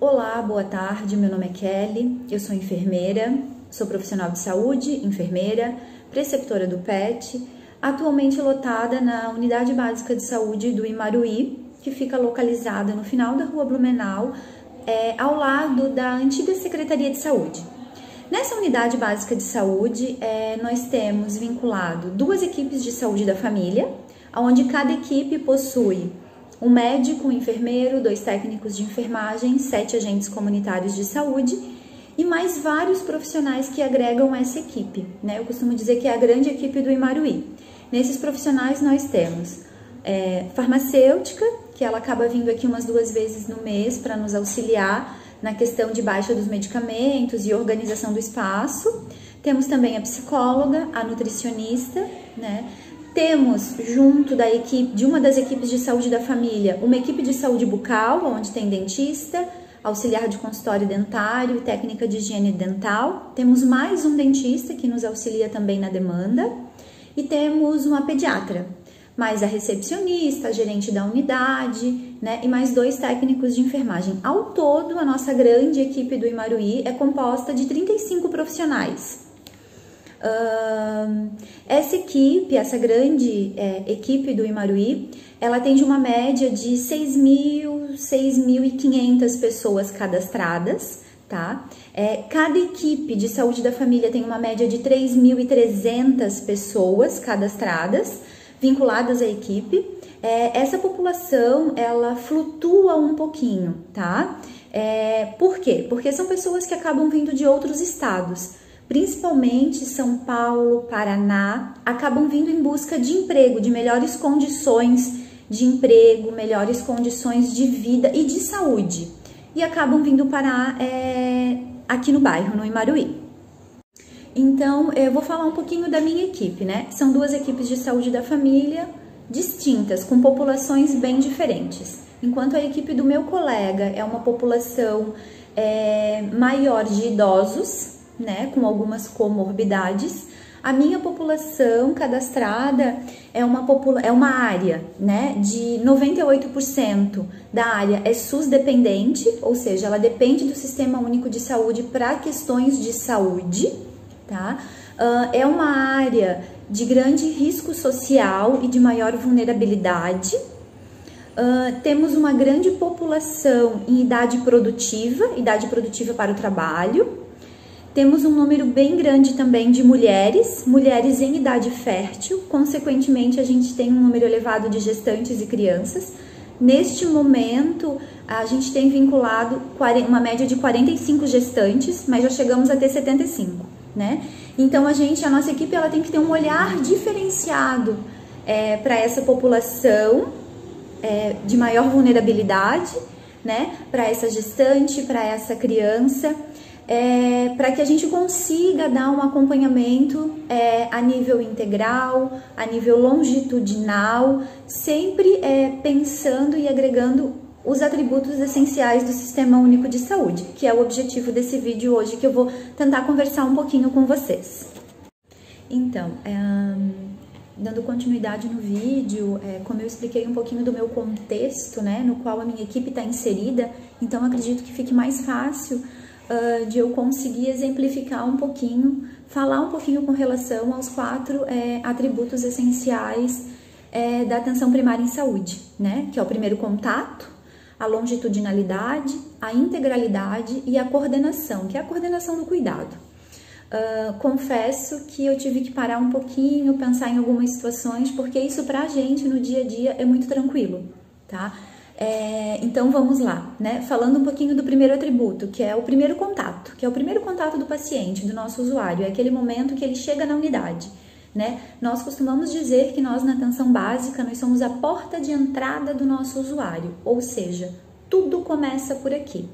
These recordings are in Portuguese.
Olá, boa tarde, meu nome é Kelly, eu sou enfermeira, sou profissional de saúde, enfermeira, preceptora do PET, atualmente lotada na Unidade Básica de Saúde do Imaruí, que fica localizada no final da Rua Blumenau, ao lado da antiga Secretaria de Saúde. Nessa Unidade Básica de Saúde, nós temos vinculado 2 equipes de saúde da família, onde cada equipe possui um médico, um enfermeiro, 2 técnicos de enfermagem, 7 agentes comunitários de saúde e mais vários profissionais que agregam essa equipe, né? Eu costumo dizer que é a grande equipe do Imaruí. Nesses profissionais nós temos farmacêutica, que ela acaba vindo aqui umas 2 vezes no mês para nos auxiliar na questão de baixa dos medicamentos e organização do espaço. Temos também a psicóloga, a nutricionista, né? Temos, junto da equipe, de uma das equipes de saúde da família, uma equipe de saúde bucal, onde tem dentista, auxiliar de consultório dentário, técnica de higiene dental. Temos mais um dentista que nos auxilia também na demanda. E temos uma pediatra, mais a recepcionista, a gerente da unidade, né? E mais 2 técnicos de enfermagem. Ao todo, a nossa grande equipe do Imaruí é composta de 35 profissionais. Essa equipe, essa grande equipe do Imaruí, ela atende uma média de 6.500 pessoas cadastradas, tá? Cada equipe de saúde da família tem uma média de 3.300 pessoas cadastradas, vinculadas à equipe. Essa população, ela flutua um pouquinho, tá? Por quê? Porque são pessoas que acabam vindo de outros estados, principalmente São Paulo, Paraná, acabam vindo em busca de emprego, de melhores condições de emprego, melhores condições de vida e de saúde. E acabam vindo parar aqui no bairro, no Imaruí. Então, eu vou falar um pouquinho da minha equipe, né? São 2 equipes de saúde da família distintas, com populações bem diferentes. Enquanto a equipe do meu colega é uma população maior de idosos, né, com algumas comorbidades, a minha população cadastrada é uma área, né, de 98% da área é SUS dependente, ou seja, ela depende do Sistema Único de Saúde para questões de saúde, tá? É uma área de grande risco social e de maior vulnerabilidade. Temos uma grande população em idade produtiva para o trabalho. Temos um número bem grande também de mulheres em idade fértil, consequentemente a gente tem um número elevado de gestantes e crianças. Neste momento, a gente tem vinculado uma média de 45 gestantes, mas já chegamos a ter 75, né? Então a nossa equipe ela tem que ter um olhar diferenciado para essa população de maior vulnerabilidade, né? Para essa gestante, para essa criança. Para que a gente consiga dar um acompanhamento a nível integral, a nível longitudinal, sempre pensando e agregando os atributos essenciais do Sistema Único de Saúde, que é o objetivo desse vídeo hoje, que eu vou tentar conversar um pouquinho com vocês. Então, dando continuidade no vídeo, como eu expliquei um pouquinho do meu contexto, né, no qual a minha equipe está inserida, então acredito que fique mais fácil de eu conseguir exemplificar um pouquinho, falar um pouquinho com relação aos 4 atributos essenciais da atenção primária em saúde, né? Que é o primeiro contato, a longitudinalidade, a integralidade e a coordenação, que é a coordenação do cuidado. Confesso que eu tive que parar um pouquinho, pensar em algumas situações, porque isso pra gente no dia a dia é muito tranquilo, tá? Então vamos lá, né? Falando um pouquinho do primeiro atributo, que é o primeiro contato, do paciente, do nosso usuário, é aquele momento que ele chega na unidade, né? Nós costumamos dizer que nós na atenção básica, nós somos a porta de entrada do nosso usuário, ou seja, tudo começa por aqui.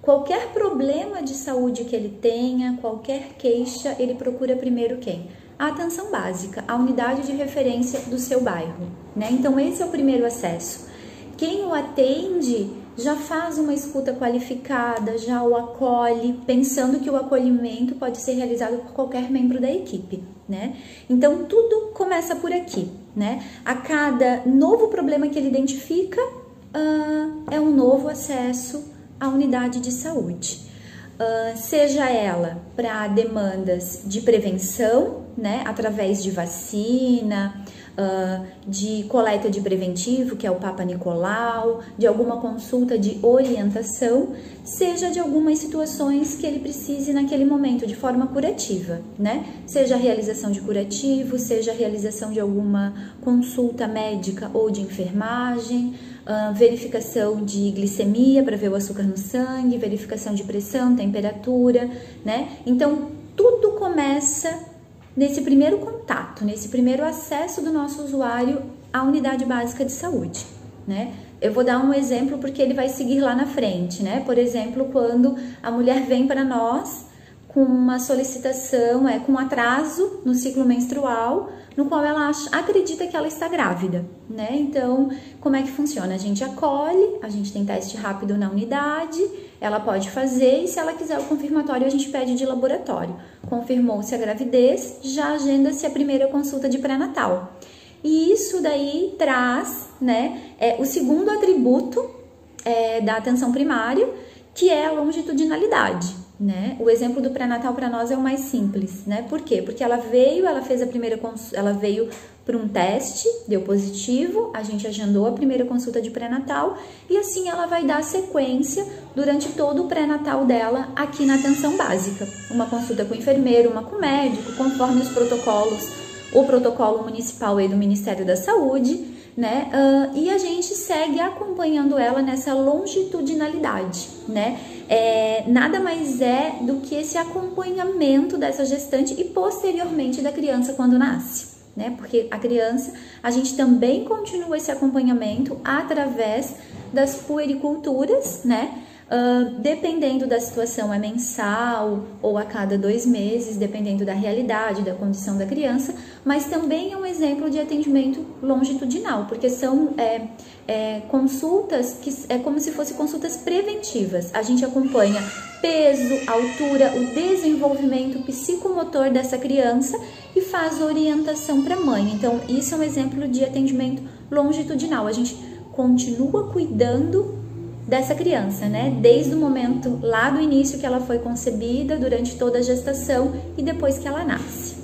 Qualquer problema de saúde que ele tenha, qualquer queixa, ele procura primeiro quem? A atenção básica, a unidade de referência do seu bairro, né? Então esse é o primeiro acesso. Quem o atende já faz uma escuta qualificada, já o acolhe, pensando que o acolhimento pode ser realizado por qualquer membro da equipe, né? Então, tudo começa por aqui, né? A cada novo problema que ele identifica, é um novo acesso à unidade de saúde. Seja ela para demandas de prevenção, né? Através de vacina, de coleta de preventivo, que é o Papa Nicolau, de alguma consulta de orientação, seja de algumas situações que ele precise naquele momento, de forma curativa, né? Seja a realização de curativo, seja a realização de alguma consulta médica ou de enfermagem, verificação de glicemia para ver o açúcar no sangue, verificação de pressão, temperatura, né? Então, tudo começa nesse primeiro contato, nesse primeiro acesso do nosso usuário à unidade básica de saúde, né? Eu vou dar um exemplo porque ele vai seguir lá na frente, né? Por exemplo, quando a mulher vem para nós com uma solicitação, com atraso no ciclo menstrual, no qual ela acredita que ela está grávida, né? Então, como é que funciona? A gente acolhe, a gente tem teste rápido na unidade, ela pode fazer e se ela quiser o confirmatório, a gente pede de laboratório. Confirmou-se a gravidez, já agenda-se a primeira consulta de pré-natal. E isso daí traz, né, o segundo atributo da atenção primária, que é a longitudinalidade, né? O exemplo do pré-natal para nós é o mais simples, né? Por quê? Porque ela fez a primeira consulta, ela veio para um teste, deu positivo, a gente agendou a primeira consulta de pré-natal e assim ela vai dar sequência durante todo o pré-natal dela aqui na atenção básica. Uma consulta com o enfermeiro, uma com o médico, conforme os protocolos, o protocolo municipal aí do Ministério da Saúde, né? E a gente segue acompanhando ela nessa longitudinalidade, né? Nada mais é do que esse acompanhamento dessa gestante e posteriormente da criança quando nasce, né? Porque a criança, a gente também continua esse acompanhamento através das puericulturas, né? Dependendo da situação é mensal ou a cada 2 meses, dependendo da realidade, da condição da criança, mas também é um exemplo de atendimento longitudinal, porque são consultas que é como se fossem consultas preventivas. A gente acompanha peso, altura, o desenvolvimento psicomotor dessa criança e faz orientação para a mãe. Então, isso é um exemplo de atendimento longitudinal. A gente continua cuidando dessa criança, né? Desde o momento lá do início que ela foi concebida, durante toda a gestação e depois que ela nasce.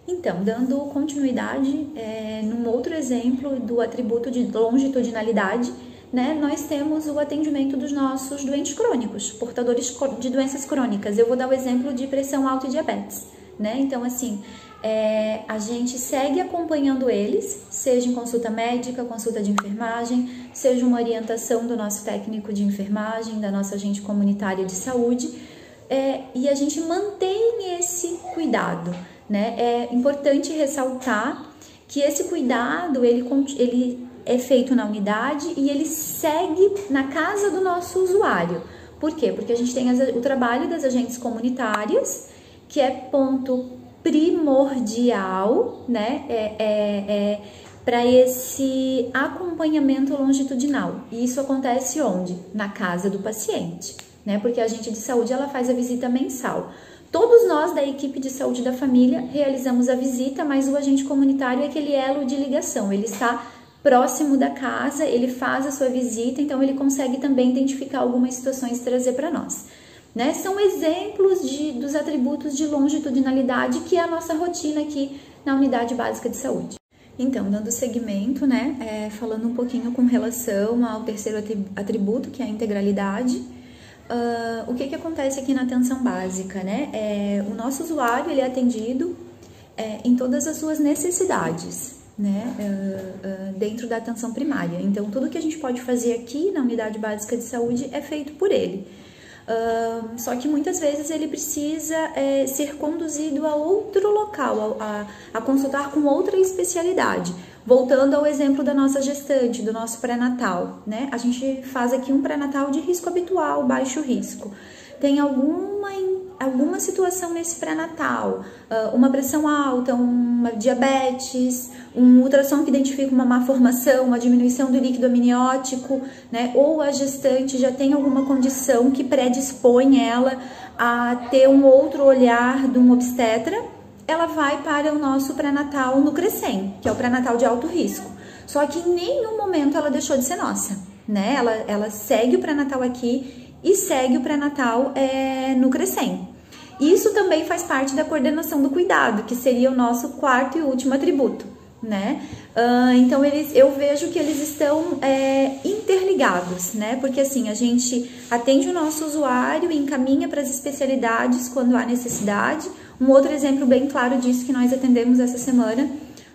Então, dando continuidade, num outro exemplo do atributo de longitudinalidade, né? Nós temos o atendimento dos nossos doentes crônicos, portadores de doenças crônicas. Eu vou dar o exemplo de pressão alta e diabetes, né? Então, assim, a gente segue acompanhando eles, seja em consulta médica, consulta de enfermagem, seja uma orientação do nosso técnico de enfermagem, da nossa agente comunitária de saúde, e a gente mantém esse cuidado, né? É importante ressaltar que esse cuidado, ele é feito na unidade e ele segue na casa do nosso usuário. Por quê? Porque a gente tem o trabalho das agentes comunitárias, que é ponto primordial, né, para esse acompanhamento longitudinal. E isso acontece onde? Na casa do paciente, né? Porque a agente de saúde, ela faz a visita mensal. Todos nós da equipe de saúde da família realizamos a visita, mas o agente comunitário é aquele elo de ligação. Ele está próximo da casa, ele faz a sua visita, então ele consegue também identificar algumas situações e trazer para nós. Né? São exemplos dos atributos de longitudinalidade que é a nossa rotina aqui na Unidade Básica de Saúde. Então, dando seguimento, né, falando um pouquinho com relação ao terceiro atributo, que é a integralidade, o que acontece aqui na atenção básica, né? O nosso usuário, ele é atendido em todas as suas necessidades, né, dentro da atenção primária. Então, tudo que a gente pode fazer aqui na Unidade Básica de Saúde é feito por ele. Só que muitas vezes ele precisa ser conduzido a outro local, a consultar com outra especialidade. Voltando ao exemplo da nossa gestante, do nosso pré-natal, né? A gente faz aqui um pré-natal de risco habitual, baixo risco. Tem alguma alguma situação nesse pré-natal, uma pressão alta, uma diabetes, um ultrassom que identifica uma má formação, uma diminuição do líquido amniótico, né? Ou a gestante já tem alguma condição que predispõe ela a ter um outro olhar de um obstetra, ela vai para o nosso pré-natal no Crescem, que é o pré-natal de alto risco. Só que em nenhum momento ela deixou de ser nossa, né? Ela segue o pré-natal aqui e segue o pré-natal no Crescem. Isso também faz parte da coordenação do cuidado, que seria o nosso quarto e último atributo, né? Então eu vejo que eles estão interligados, né? Porque assim, a gente atende o nosso usuário e encaminha para as especialidades quando há necessidade. Um outro exemplo bem claro disso que nós atendemos essa semana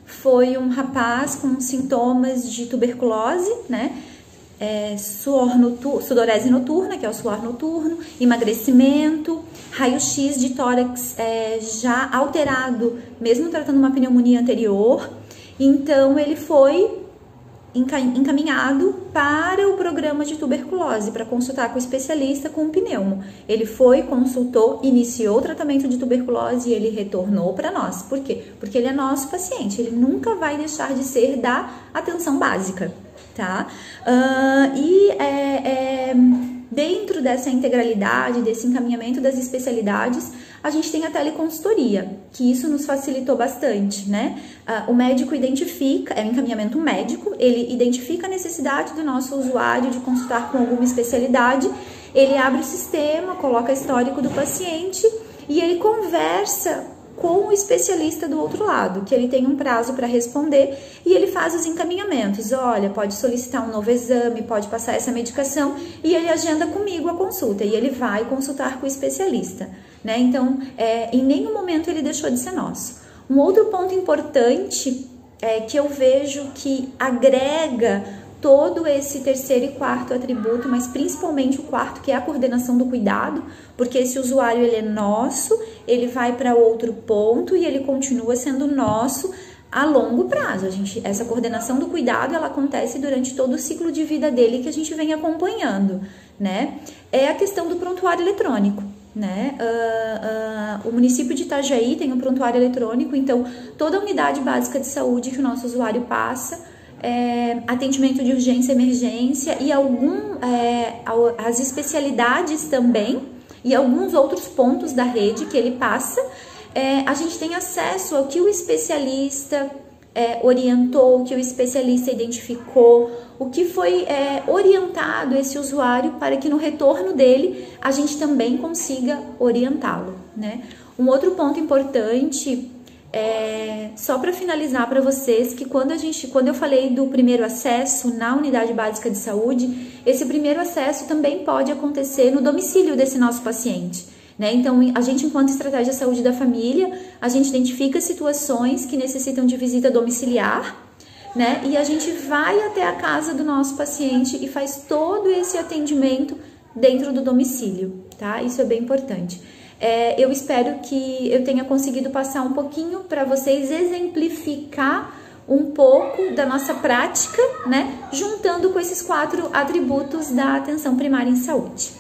foi um rapaz com sintomas de tuberculose, né? Sudorese noturna, que é o suor noturno, emagrecimento, raio-x de tórax já alterado, mesmo tratando uma pneumonia anterior. Então, ele foi encaminhado para o programa de tuberculose, para consultar com o especialista com o pneumo. Ele foi, consultou, iniciou o tratamento de tuberculose e ele retornou para nós. Por quê? Porque ele é nosso paciente, ele nunca vai deixar de ser da atenção básica, tá? Dentro dessa integralidade, desse encaminhamento das especialidades, a gente tem a teleconsultoria, que isso nos facilitou bastante, né? O médico identifica, é um encaminhamento médico, ele identifica a necessidade do nosso usuário de consultar com alguma especialidade, ele abre o sistema, coloca histórico do paciente e ele conversa com o especialista do outro lado, que ele tem um prazo para responder e ele faz os encaminhamentos. Olha, pode solicitar um novo exame, pode passar essa medicação e ele agenda comigo a consulta e ele vai consultar com o especialista, né? Então, em nenhum momento ele deixou de ser nosso. Um outro ponto importante que eu vejo que agrega todo esse terceiro e quarto atributo, mas principalmente o quarto, que é a coordenação do cuidado, porque esse usuário ele é nosso, ele vai para outro ponto e ele continua sendo nosso a longo prazo. Essa coordenação do cuidado, ela acontece durante todo o ciclo de vida dele que a gente vem acompanhando, né? É a questão do prontuário eletrônico, né? O município de Itajaí tem um prontuário eletrônico, então toda a unidade básica de saúde que o nosso usuário passa, atendimento de urgência e emergência e as especialidades também e alguns outros pontos da rede que ele passa, a gente tem acesso ao que o especialista orientou, o que o especialista identificou, o que foi orientado esse usuário para que no retorno dele a gente também consiga orientá-lo, né? Um outro ponto importante, só para finalizar para vocês, que quando eu falei do primeiro acesso na unidade básica de saúde, esse primeiro acesso também pode acontecer no domicílio desse nosso paciente, né? Então, a gente, enquanto estratégia de saúde da família, a gente identifica situações que necessitam de visita domiciliar, né? E a gente vai até a casa do nosso paciente e faz todo esse atendimento dentro do domicílio, tá? Isso é bem importante. Eu espero que eu tenha conseguido passar um pouquinho para vocês, exemplificar um pouco da nossa prática, né? Juntando com esses 4 atributos da atenção primária em saúde.